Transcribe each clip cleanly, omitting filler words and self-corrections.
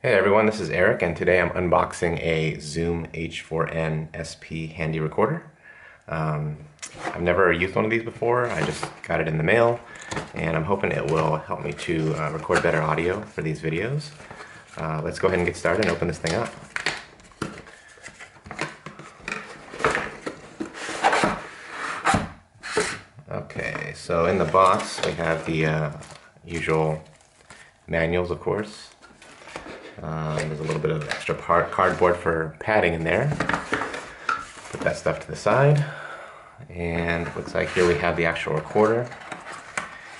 Hey everyone, this is Eric, and today I'm unboxing a Zoom H4N SP handy recorder. Um, I've never used one of these before. I just got it in the mail, and I'm hoping it will help me to record better audio for these videos. Let's go ahead and get started and open this thing up. Okay, so in the box we have the usual manuals, of course. There's a little bit of extra cardboard for padding in there. Put that stuff to the side. And it looks like here we have the actual recorder.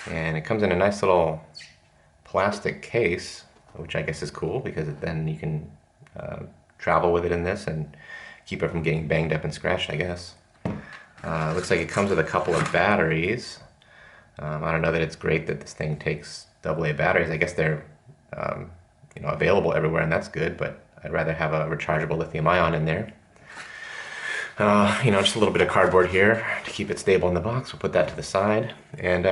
And it comes in a nice little plastic case, which I guess is cool because then you can travel with it in this and keep it from getting banged up and scratched, I guess. Looks like it comes with a couple of batteries. I don't know that it's great that this thing takes AA batteries. I guess they're available everywhere, and that's good, but I'd rather have a rechargeable lithium ion in there. Just a little bit of cardboard here to keep it stable in the box. We'll put that to the side. And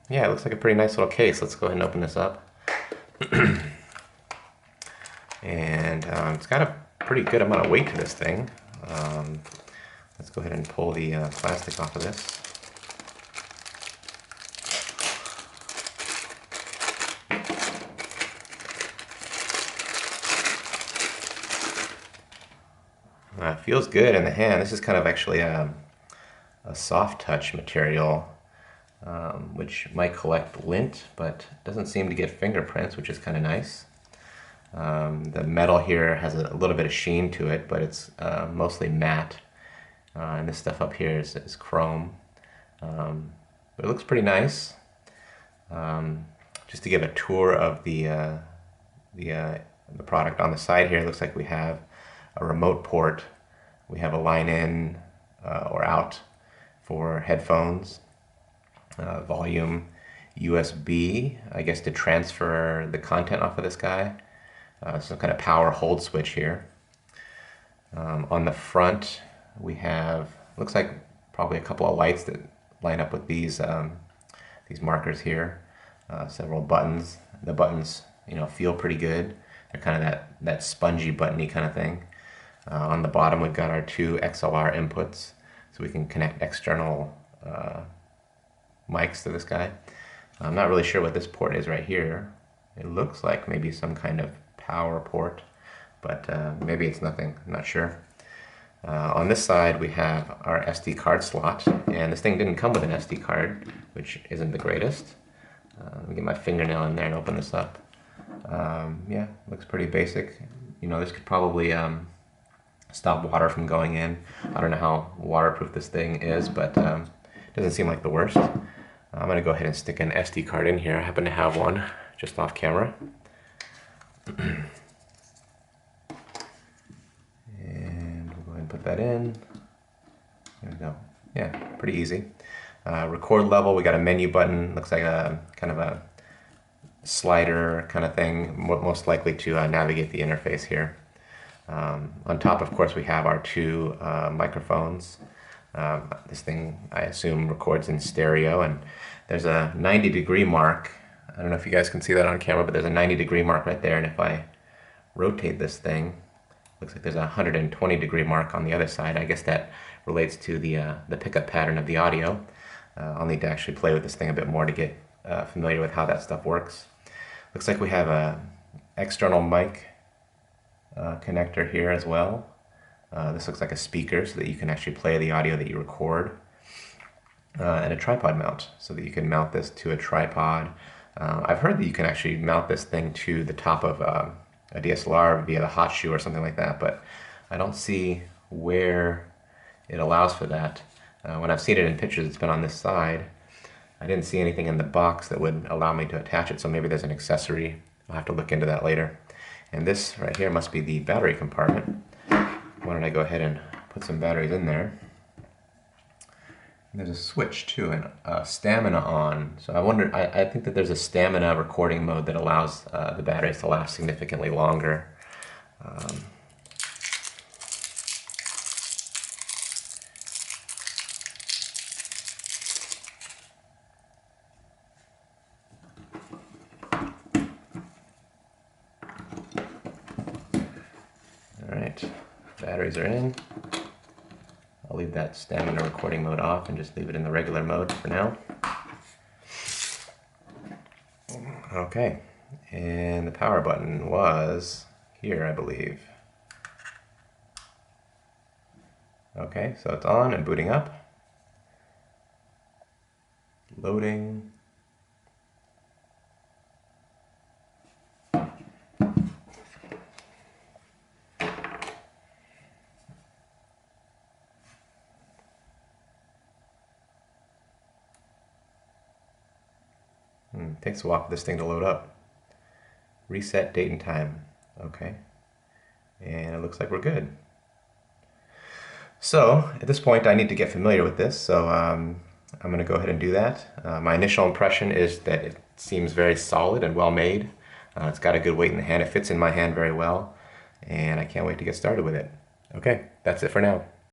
yeah, it looks like a pretty nice little case. Let's go ahead and open this up. And it's got a pretty good amount of weight to this thing. Let's go ahead and pull the plastic off of this. Feels good in the hand. This is kind of actually a soft touch material, which might collect lint, but doesn't seem to get fingerprints, which is kind of nice. The metal here has a little bit of sheen to it, but it's mostly matte. And this stuff up here is chrome. But it looks pretty nice. Just to give a tour of the product on the side here, it looks like we have a remote port. We have a line in or out for headphones, volume, USB, I guess to transfer the content off of this guy. Some kind of power hold switch here. On the front, we have, looks like probably a couple of lights that line up with these markers here. Several buttons. The buttons, feel pretty good. They're kind of that spongy buttony kind of thing. On the bottom, we've got our two XLR inputs, so we can connect external mics to this guy. I'm not really sure what this port is right here. It looks like maybe some kind of power port, but maybe it's nothing. I'm not sure. On this side, we have our SD card slot, and this thing didn't come with an SD card, which isn't the greatest. Let me get my fingernail in there and open this up. Yeah, looks pretty basic. This could probably stop water from going in. I don't know how waterproof this thing is, but it doesn't seem like the worst. I'm gonna go ahead and stick an SD card in here. I happen to have one just off camera. And we'll go ahead and put that in. There we go. Yeah, pretty easy. Record level, we got a menu button. Looks like a kind of a slider kind of thing, most likely to navigate the interface here. On top, of course, we have our two microphones. This thing, I assume, records in stereo, and there's a 90-degree mark. I don't know if you guys can see that on camera, but there's a 90-degree mark right there, and if I rotate this thing, looks like there's a 120-degree mark on the other side. I guess that relates to the pickup pattern of the audio. I'll need to actually play with this thing a bit more to get familiar with how that stuff works. Looks like we have a external mic connector here as well. This looks like a speaker so that you can actually play the audio that you record. And a tripod mount so that you can mount this to a tripod. I've heard that you can actually mount this thing to the top of a DSLR via the hot shoe or something like that, but I don't see where it allows for that. When I've seen it in pictures, it's been on this side. I didn't see anything in the box that would allow me to attach it, so maybe there's an accessory. I'll have to look into that later. And this right here must be the battery compartment. Why don't I go ahead and put some batteries in there. And there's a switch too, and stamina on. So I think that there's a stamina recording mode that allows the batteries to last significantly longer. right, batteries are in. I'll leave that stamina recording mode off and just leave it in the regular mode for now. Okay, and the power button was here, I believe. Okay, so it's on and booting up. Loading. Takes a while for this thing to load up. Reset date and time. Okay. And it looks like we're good. So at this point I need to get familiar with this, so I'm going to go ahead and do that. My initial impression is that it seems very solid and well made. It's got a good weight in the hand. It fits in my hand very well, and I can't wait to get started with it. Okay, that's it for now.